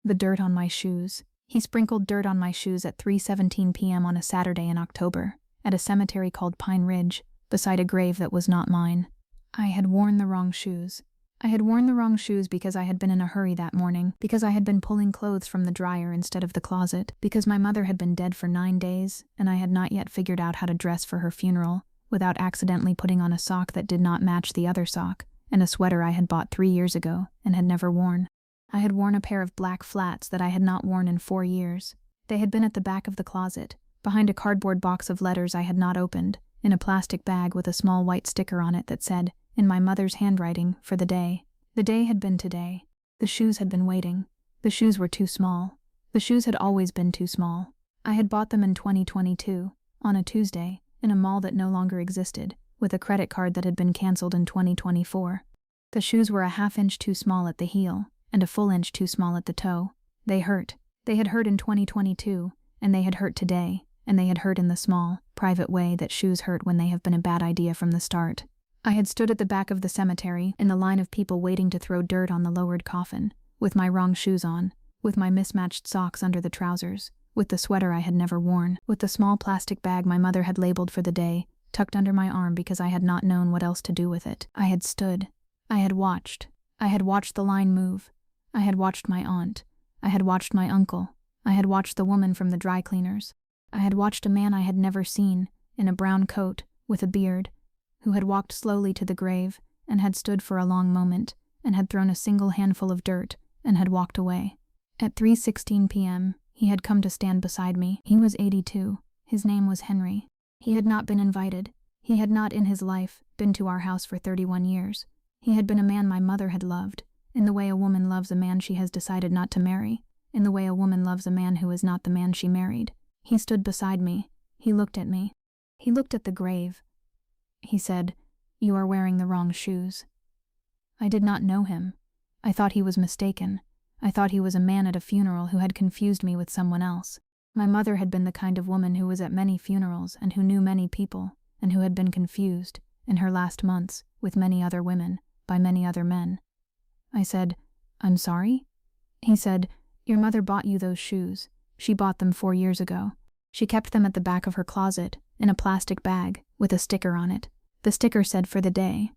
The dirt on my shoes. He sprinkled dirt on my shoes at 3:17 p.m. on a Saturday in October, at a cemetery called Pine Ridge, beside a grave that was not mine. I had worn the wrong shoes. I had worn the wrong shoes because I had been in a hurry that morning, because I had been pulling clothes from the dryer instead of the closet, because my mother had been dead for 9 days, and I had not yet figured out how to dress for her funeral, without accidentally putting on a sock that did not match the other sock, and a sweater I had bought 3 years ago and had never worn. I had worn a pair of black flats that I had not worn in 4 years. They had been at the back of the closet, behind a cardboard box of letters I had not opened, in a plastic bag with a small white sticker on it that said, in my mother's handwriting, for the day. The day had been today. The shoes had been waiting. The shoes were too small. The shoes had always been too small. I had bought them in 2022, on a Tuesday, in a mall that no longer existed, with a credit card that had been cancelled in 2024. The shoes were a half-inch too small at the heel, and a full inch too small at the toe. They hurt. They had hurt in 2022, and they had hurt today, and they had hurt in the small, private way that shoes hurt when they have been a bad idea from the start. I had stood at the back of the cemetery, in the line of people waiting to throw dirt on the lowered coffin, with my wrong shoes on, with my mismatched socks under the trousers, with the sweater I had never worn, with the small plastic bag my mother had labeled for the day, tucked under my arm because I had not known what else to do with it. I had stood. I had watched. I had watched the line move. I had watched my aunt. I had watched my uncle. I had watched the woman from the dry cleaners. I had watched a man I had never seen, in a brown coat, with a beard, who had walked slowly to the grave, and had stood for a long moment, and had thrown a single handful of dirt, and had walked away. At 3:16 p.m., he had come to stand beside me. He was 82. His name was Henry. He had not been invited. He had not in his life been to our house for 31 years. He had been a man my mother had loved, in the way a woman loves a man she has decided not to marry, in the way a woman loves a man who is not the man she married. He stood beside me. He looked at me. He looked at the grave. He said, "You are wearing the wrong shoes." I did not know him. I thought he was mistaken. I thought he was a man at a funeral who had confused me with someone else. My mother had been the kind of woman who was at many funerals and who knew many people, and who had been confused, in her last months, with many other women, by many other men. I said, "I'm sorry?" He said, "Your mother bought you those shoes. She bought them 4 years ago. She kept them at the back of her closet, in a plastic bag, with a sticker on it. The sticker said for the day."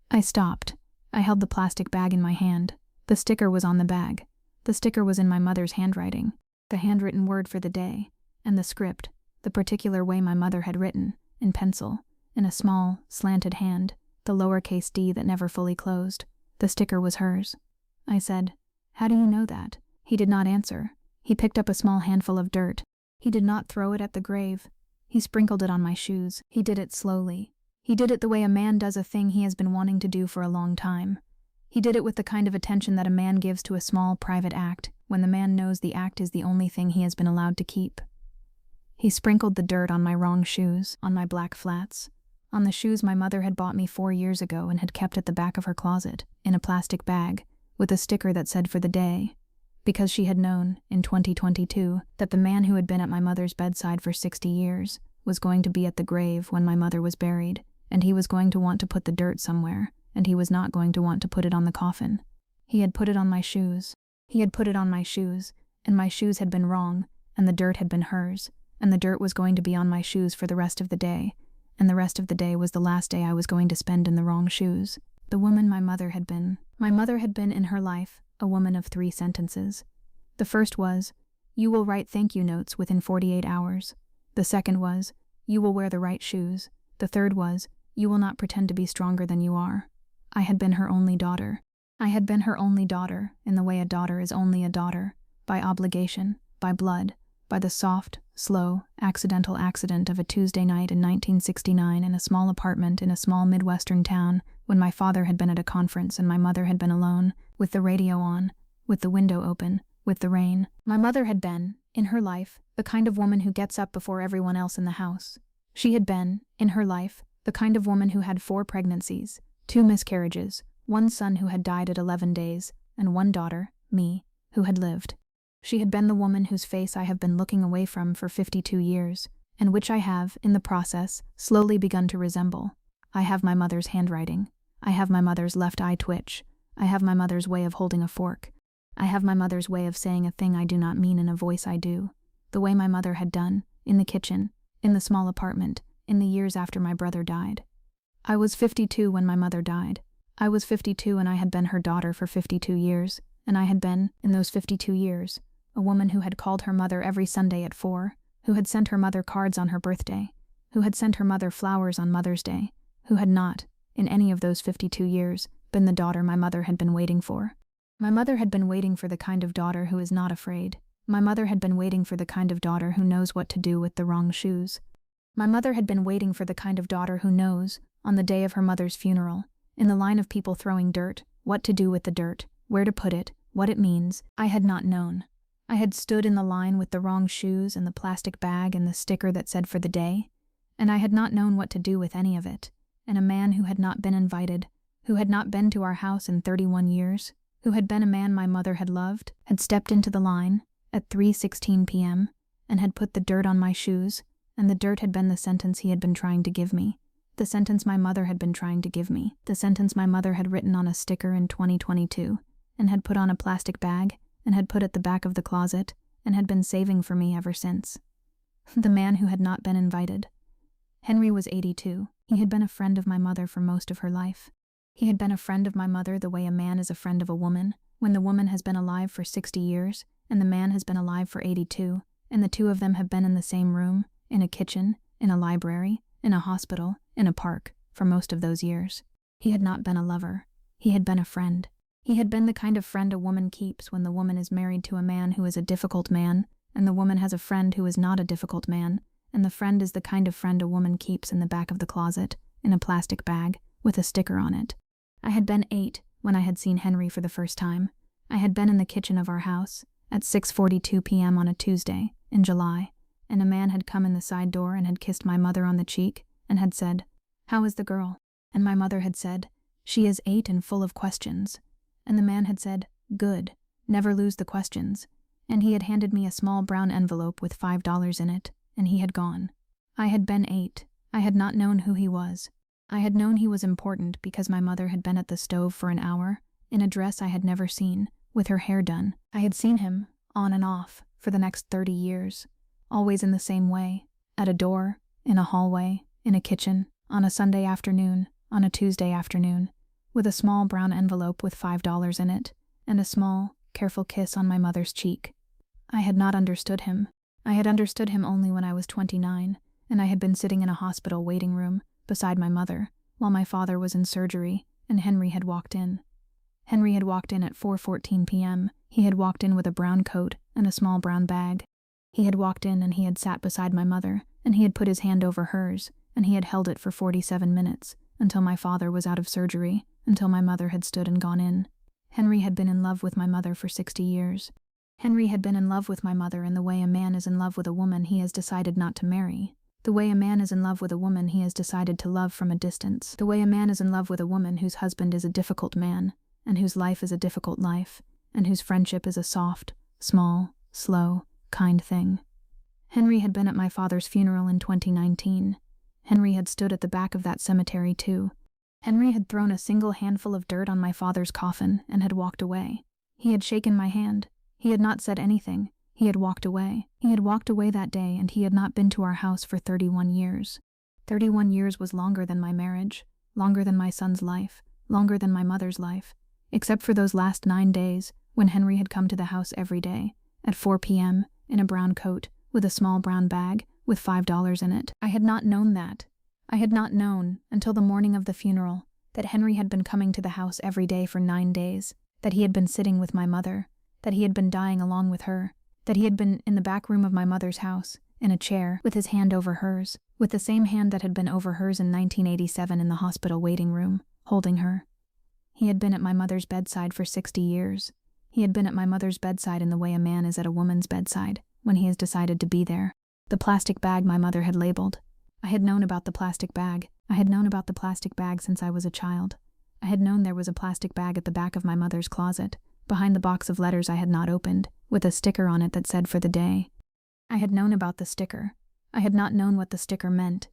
I stopped. I held the plastic bag in my hand. The sticker was on the bag. The sticker was in my mother's handwriting, the handwritten word for the day, and the script, the particular way my mother had written, in pencil, in a small, slanted hand, the lowercase d that never fully closed. The sticker was hers. I said, "How do you know that?" He did not answer. He picked up a small handful of dirt. He did not throw it at the grave. He sprinkled it on my shoes. He did it slowly. He did it the way a man does a thing he has been wanting to do for a long time. He did it with the kind of attention that a man gives to a small, private act, when the man knows the act is the only thing he has been allowed to keep. He sprinkled the dirt on my wrong shoes, on my black flats, on the shoes my mother had bought me 4 years ago and had kept at the back of her closet, in a plastic bag, with a sticker that said for the day, because she had known, in 2022, that the man who had been at my mother's bedside for 60 years was going to be at the grave when my mother was buried, and he was going to want to put the dirt somewhere, and he was not going to want to put it on the coffin. He had put it on my shoes. He had put it on my shoes, and my shoes had been wrong, and the dirt had been hers, and the dirt was going to be on my shoes for the rest of the day, and the rest of the day was the last day I was going to spend in the wrong shoes. The woman my mother had been in her life, a woman of 3 sentences. The first was, "You will write thank you notes within 48 hours. The second was, "You will wear the right shoes." The third was, "You will not pretend to be stronger than you are." I had been her only daughter. I had been her only daughter, in the way a daughter is only a daughter, by obligation, by blood, by the soft, slow, accidental accident of a Tuesday night in 1969 in a small apartment in a small Midwestern town, when my father had been at a conference and my mother had been alone, with the radio on, with the window open, with the rain. My mother had been, in her life, the kind of woman who gets up before everyone else in the house. She had been, in her life, the kind of woman who had 4 pregnancies, 2 miscarriages, 1 son who had died at 11 days, and 1 daughter, me, who had lived. She had been the woman whose face I have been looking away from for 52 years, and which I have, in the process, slowly begun to resemble. I have my mother's handwriting. I have my mother's left eye twitch. I have my mother's way of holding a fork. I have my mother's way of saying a thing I do not mean in a voice I do. The way my mother had done, in the kitchen, in the small apartment, in the years after my brother died. I was 52 when my mother died. I was 52 and I had been her daughter for 52 years, and I had been, in those 52 years, a woman who had called her mother every Sunday at 4, who had sent her mother cards on her birthday, who had sent her mother flowers on Mother's Day, who had not, in any of those 52 years, been the daughter my mother had been waiting for. My mother had been waiting for the kind of daughter who is not afraid. My mother had been waiting for the kind of daughter who knows what to do with the wrong shoes. My mother had been waiting for the kind of daughter who knows, on the day of her mother's funeral, in the line of people throwing dirt, what to do with the dirt, where to put it, what it means. I had not known. I had stood in the line with the wrong shoes and the plastic bag and the sticker that said for the day, and I had not known what to do with any of it. And a man who had not been invited, who had not been to our house in 31 years, who had been a man my mother had loved, had stepped into the line at 3:16 p.m. and had put the dirt on my shoes, and the dirt had been the sentence he had been trying to give me, the sentence my mother had been trying to give me, the sentence my mother had written on a sticker in 2022, and had put on a plastic bag, and had put at the back of the closet, and had been saving for me ever since. The man who had not been invited. Henry was 82. He had been a friend of my mother for most of her life. He had been a friend of my mother the way a man is a friend of a woman, when the woman has been alive for 60 years, and the man has been alive for 82, and the two of them have been in the same room, in a kitchen, in a library, in a hospital, in a park, for most of those years. He had not been a lover. He had been a friend. He had been the kind of friend a woman keeps when the woman is married to a man who is a difficult man, and the woman has a friend who is not a difficult man, and the friend is the kind of friend a woman keeps in the back of the closet, in a plastic bag, with a sticker on it. I had been 8 when I had seen Henry for the first time. I had been in the kitchen of our house at 6:42 p.m. on a Tuesday, in July, and a man had come in the side door and had kissed my mother on the cheek and had said, "How is the girl?" And my mother had said, "She is 8 and full of questions." And the man had said, "Good, never lose the questions." And he had handed me a small brown envelope with $5 in it, and he had gone. I had been 8. I had not known who he was. I had known he was important because my mother had been at the stove for an hour, in a dress I had never seen, with her hair done. I had seen him, on and off, for the next 30 years, always in the same way, at a door, in a hallway, in a kitchen, on a Sunday afternoon, on a Tuesday afternoon, with a small brown envelope with $5 in it, and a small, careful kiss on my mother's cheek. I had not understood him. I had understood him only when I was 29, and I had been sitting in a hospital waiting room, beside my mother, while my father was in surgery, and Henry had walked in. Henry had walked in at 4:14 p.m. He had walked in with a brown coat and a small brown bag. He had walked in and he had sat beside my mother, and he had put his hand over hers, and he had held it for 47 minutes, until my father was out of surgery, until my mother had stood and gone in. Henry had been in love with my mother for 60 years. Henry had been in love with my mother in the way a man is in love with a woman he has decided not to marry. The way a man is in love with a woman he has decided to love from a distance. The way a man is in love with a woman whose husband is a difficult man, and whose life is a difficult life, and whose friendship is a soft, small, slow, kind thing. Henry had been at my father's funeral in 2019. Henry had stood at the back of that cemetery too. Henry had thrown a single handful of dirt on my father's coffin and had walked away. He had shaken my hand. He had not said anything. He had walked away. He had walked away that day, and he had not been to our house for 31 years. 31 years was longer than my marriage, longer than my son's life, longer than my mother's life, except for those last 9 days when Henry had come to the house every day, at 4 p.m., in a brown coat, with a small brown bag, with $5 in it. I had not known that. I had not known, until the morning of the funeral, that Henry had been coming to the house every day for 9 days, that he had been sitting with my mother, that he had been dying along with her, that he had been in the back room of my mother's house, in a chair, with his hand over hers, with the same hand that had been over hers in 1987 in the hospital waiting room, holding her. He had been at my mother's bedside for 60 years. He had been at my mother's bedside in the way a man is at a woman's bedside, when he has decided to be there. The plastic bag my mother had labeled. I had known about the plastic bag. I had known about the plastic bag since I was a child. I had known there was a plastic bag at the back of my mother's closet, behind the box of letters I had not opened, with a sticker on it that said for the day. I had known about the sticker. I had not known what the sticker meant.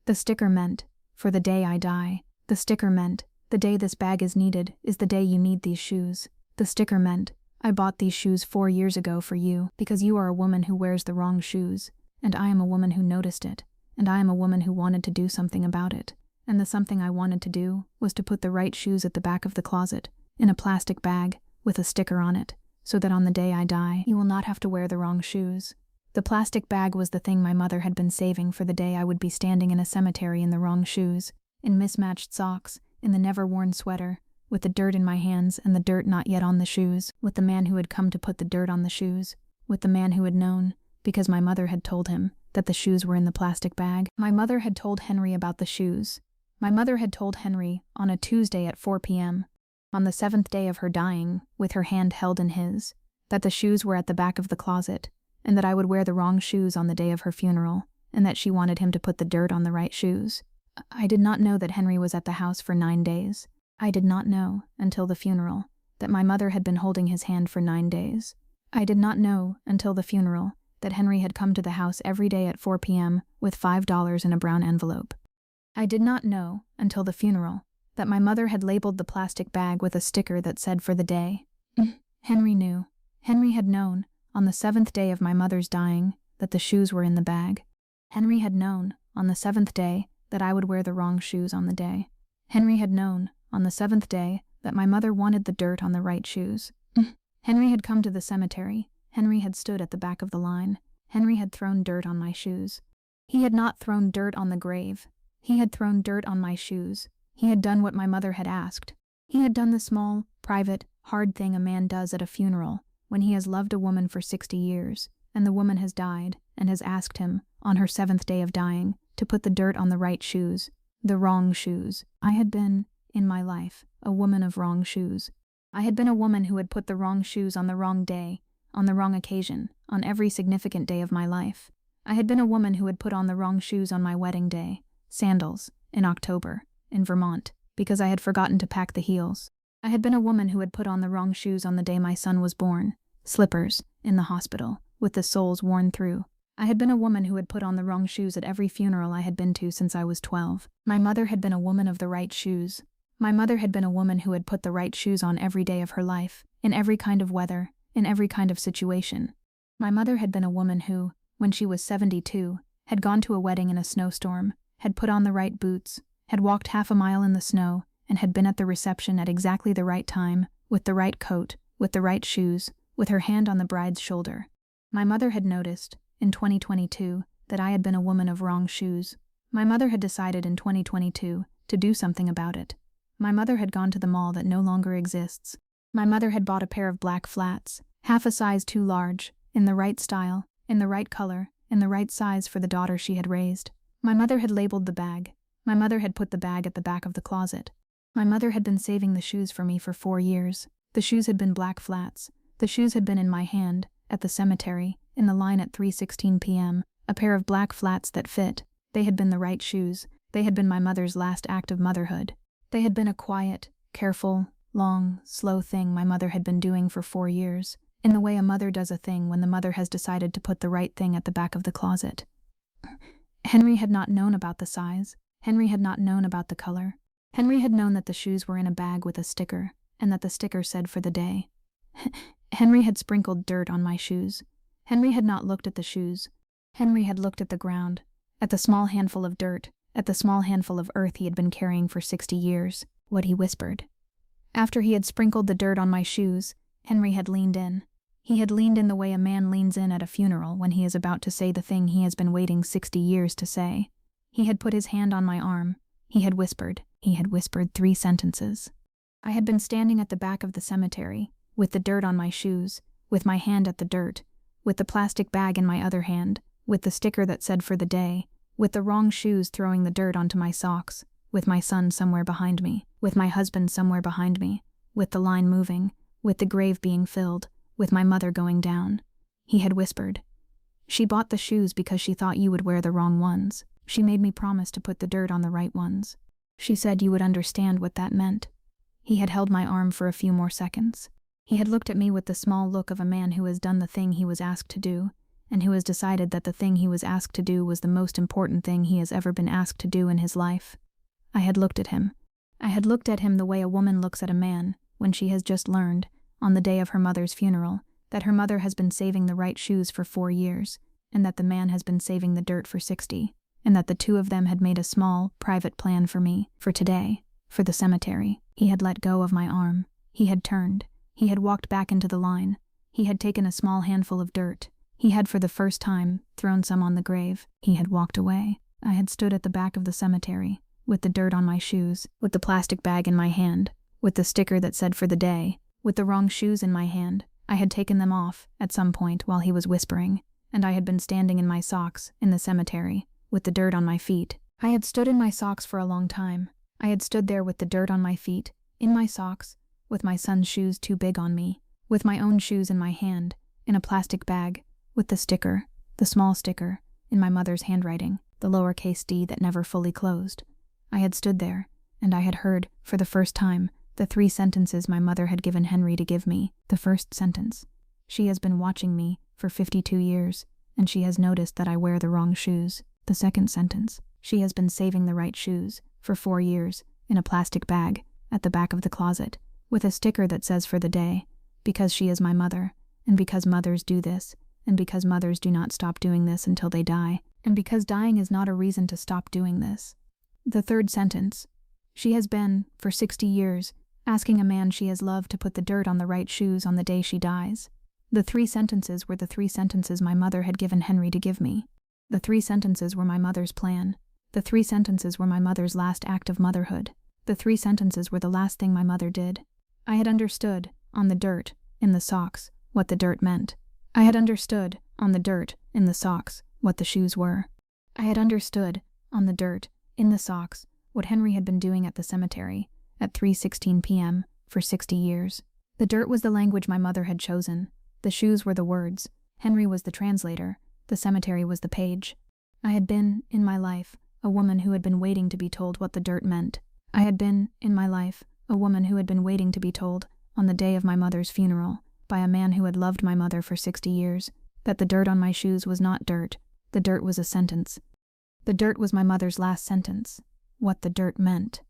The sticker meant, for the day I die. The sticker meant, the day this bag is needed is the day you need these shoes. The sticker meant, I bought these shoes 4 years ago for you because you are a woman who wears the wrong shoes, and I am a woman who noticed it, and I am a woman who wanted to do something about it. And the something I wanted to do was to put the right shoes at the back of the closet, in a plastic bag, with a sticker on it, so that on the day I die, you will not have to wear the wrong shoes. The plastic bag was the thing my mother had been saving for the day I would be standing in a cemetery in the wrong shoes, in mismatched socks, in the never-worn sweater, with the dirt in my hands and the dirt not yet on the shoes, with the man who had come to put the dirt on the shoes, with the man who had known, because my mother had told him, that the shoes were in the plastic bag. My mother had told Henry about the shoes. My mother had told Henry on a Tuesday at 4 p.m., on the 7th day of her dying, with her hand held in his, that the shoes were at the back of the closet, and that I would wear the wrong shoes on the day of her funeral, and that she wanted him to put the dirt on the right shoes. I did not know that Henry was at the house for 9 days. I did not know, until the funeral, that my mother had been holding his hand for 9 days. I did not know, until the funeral, that Henry had come to the house every day at 4 p.m. with $5 in a brown envelope. I did not know, until the funeral, that my mother had labeled the plastic bag with a sticker that said for the day. Henry knew. Henry had known, on the 7th day of my mother's dying, that the shoes were in the bag. Henry had known, on the 7th day, that I would wear the wrong shoes on the day. Henry had known, on the 7th day, that my mother wanted the dirt on the right shoes. Henry had come to the cemetery. Henry had stood at the back of the line. Henry had thrown dirt on my shoes. He had not thrown dirt on the grave. He had thrown dirt on my shoes. He had done what my mother had asked. He had done the small, private, hard thing a man does at a funeral when he has loved a woman for 60 years, and the woman has died and has asked him, on her 7th day of dying, to put the dirt on the right shoes, the wrong shoes. I had been, in my life, a woman of wrong shoes. I had been a woman who had put the wrong shoes on the wrong day, on the wrong occasion, on every significant day of my life. I had been a woman who had put on the wrong shoes on my wedding day, sandals, in October, in Vermont, because I had forgotten to pack the heels. I had been a woman who had put on the wrong shoes on the day my son was born, slippers, in the hospital, with the soles worn through. I had been a woman who had put on the wrong shoes at every funeral I had been to since I was 12. My mother had been a woman of the right shoes. My mother had been a woman who had put the right shoes on every day of her life, in every kind of weather, in every kind of situation. My mother had been a woman who, when she was 72, had gone to a wedding in a snowstorm, had put on the right boots, had walked half a mile in the snow, and had been at the reception at exactly the right time, with the right coat, with the right shoes, with her hand on the bride's shoulder. My mother had noticed, in 2022, that I had been a woman of wrong shoes. My mother had decided in 2022 to do something about it. My mother had gone to the mall that no longer exists. My mother had bought a pair of black flats, half a size too large, in the right style, in the right color, in the right size for the daughter she had raised. My mother had labeled the bag. My mother had put the bag at the back of the closet. My mother had been saving the shoes for me for 4 years. The shoes had been black flats. The shoes had been in my hand, at the cemetery, in the line at 3:16 p.m., a pair of black flats that fit. They had been the right shoes. They had been my mother's last act of motherhood. They had been a quiet, careful, long, slow thing my mother had been doing for 4 years, in the way a mother does a thing when the mother has decided to put the right thing at the back of the closet. Henry had not known about the size. Henry had not known about the color. Henry had known that the shoes were in a bag with a sticker, and that the sticker said for the day. Henry had sprinkled dirt on my shoes. Henry had not looked at the shoes. Henry had looked at the ground, at the small handful of dirt, at the small handful of earth he had been carrying for 60 years. What he whispered. After he had sprinkled the dirt on my shoes, Henry had leaned in. He had leaned in the way a man leans in at a funeral when he is about to say the thing he has been waiting 60 years to say. He had put his hand on my arm. He had whispered. He had whispered 3 sentences. I had been standing at the back of the cemetery, with the dirt on my shoes, with my hand at the dirt, with the plastic bag in my other hand, with the sticker that said for the day, with the wrong shoes throwing the dirt onto my socks, with my son somewhere behind me, with my husband somewhere behind me, with the line moving, with the grave being filled, with my mother going down. He had whispered. She bought the shoes because she thought you would wear the wrong ones. She made me promise to put the dirt on the right ones. She said you would understand what that meant. He had held my arm for a few more seconds. He had looked at me with the small look of a man who has done the thing he was asked to do, and who has decided that the thing he was asked to do was the most important thing he has ever been asked to do in his life. I had looked at him. I had looked at him the way a woman looks at a man when she has just learned, on the day of her mother's funeral, that her mother has been saving the right shoes for 4 years, and that the man has been saving the dirt for 60, and that the two of them had made a small, private plan for me, for today, for the cemetery. He had let go of my arm. He had turned. He had walked back into the line. He had taken a small handful of dirt. He had for the first time thrown some on the grave. He had walked away. I had stood at the back of the cemetery, with the dirt on my shoes, with the plastic bag in my hand, with the sticker that said for the day, with the wrong shoes in my hand. I had taken them off at some point while he was whispering, and I had been standing in my socks in the cemetery, with the dirt on my feet. I had stood in my socks for a long time. I had stood there with the dirt on my feet, in my socks, with my son's shoes too big on me, with my own shoes in my hand, in a plastic bag, with the sticker, the small sticker, in my mother's handwriting, the lowercase d that never fully closed. I had stood there, and I had heard, for the first time, the 3 sentences my mother had given Henry to give me. The first sentence: "She has been watching me for 52 years, and she has noticed that I wear the wrong shoes." The second sentence: "She has been saving the right shoes for 4 years, in a plastic bag, at the back of the closet, with a sticker that says for the day, because she is my mother, and because mothers do this, and because mothers do not stop doing this until they die, and because dying is not a reason to stop doing this." The third sentence: "She has been, for 60 years, asking a man she has loved to put the dirt on the right shoes on the day she dies." The 3 sentences were the 3 sentences my mother had given Henry to give me. The 3 sentences were my mother's plan. The 3 sentences were my mother's last act of motherhood. The 3 sentences were the last thing my mother did. I had understood, on the dirt, in the socks, what the dirt meant. I had understood, on the dirt, in the socks, what the shoes were. I had understood, on the dirt, in the socks, what Henry had been doing at the cemetery, at 3:16 p.m., for 60 years. The dirt was the language my mother had chosen. The shoes were the words. Henry was the translator. The cemetery was the page. I had been, in my life, a woman who had been waiting to be told what the dirt meant. I had been, in my life, a woman who had been waiting to be told, on the day of my mother's funeral, by a man who had loved my mother for 60 years, that the dirt on my shoes was not dirt. The dirt was a sentence. The dirt was my mother's last sentence. What the dirt meant.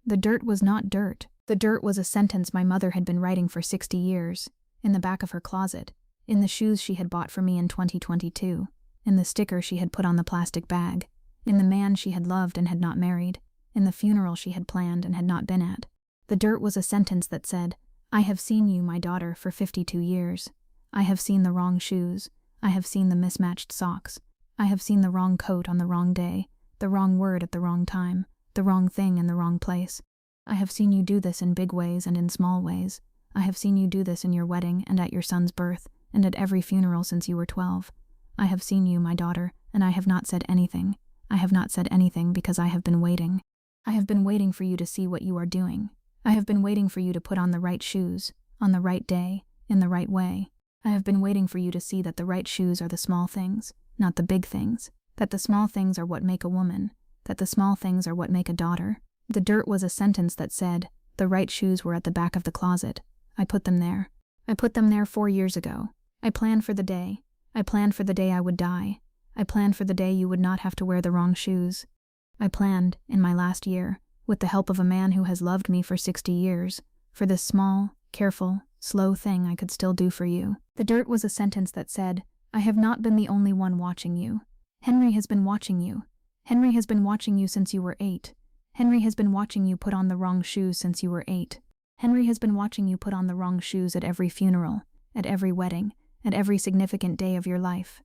The dirt was not dirt. The dirt was a sentence my mother had been writing for 60 years, in the back of her closet, in the shoes she had bought for me in 2022, in the sticker she had put on the plastic bag, in the man she had loved and had not married, in the funeral she had planned and had not been at. The dirt was a sentence that said, "I have seen you, my daughter, for 52 years. I have seen the wrong shoes. I have seen the mismatched socks. I have seen the wrong coat on the wrong day, the wrong word at the wrong time, the wrong thing in the wrong place. I have seen you do this in big ways and in small ways. I have seen you do this in your wedding and at your son's birth and at every funeral since you were 12. I have seen you, my daughter, and I have not said anything. I have not said anything because I have been waiting. I have been waiting for you to see what you are doing. I have been waiting for you to put on the right shoes, on the right day, in the right way. I have been waiting for you to see that the right shoes are the small things, not the big things, that the small things are what make a woman, that the small things are what make a daughter." The dirt was a sentence that said, "The right shoes were at the back of the closet. I put them there. I put them there 4 years ago. I planned for the day. I planned for the day I would die. I planned for the day you would not have to wear the wrong shoes. I planned, in my last year, with the help of a man who has loved me for 60 years, for this small, careful, slow thing I could still do for you." The dirt was a sentence that said, "I have not been the only one watching you. Henry has been watching you. Henry has been watching you since you were 8. Henry has been watching you put on the wrong shoes since you were 8. Henry has been watching you put on the wrong shoes at every funeral, at every wedding, at every significant day of your life.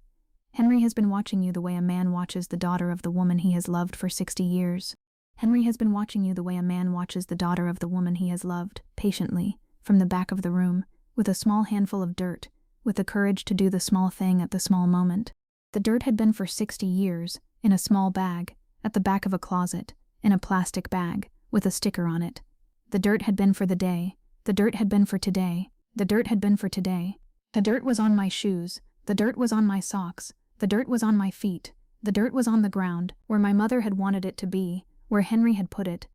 Henry has been watching you the way a man watches the daughter of the woman he has loved for 60 years. Henry has been watching you the way a man watches the daughter of the woman he has loved, patiently, from the back of the room, with a small handful of dirt, with the courage to do the small thing at the small moment. The dirt had been for 60 years, in a small bag, at the back of a closet, in a plastic bag, with a sticker on it. The dirt had been for the day. The dirt had been for today. The dirt had been for today. The dirt was on my shoes. The dirt was on my socks. The dirt was on my feet. The dirt was on the ground, where my mother had wanted it to be, where Henry had put it,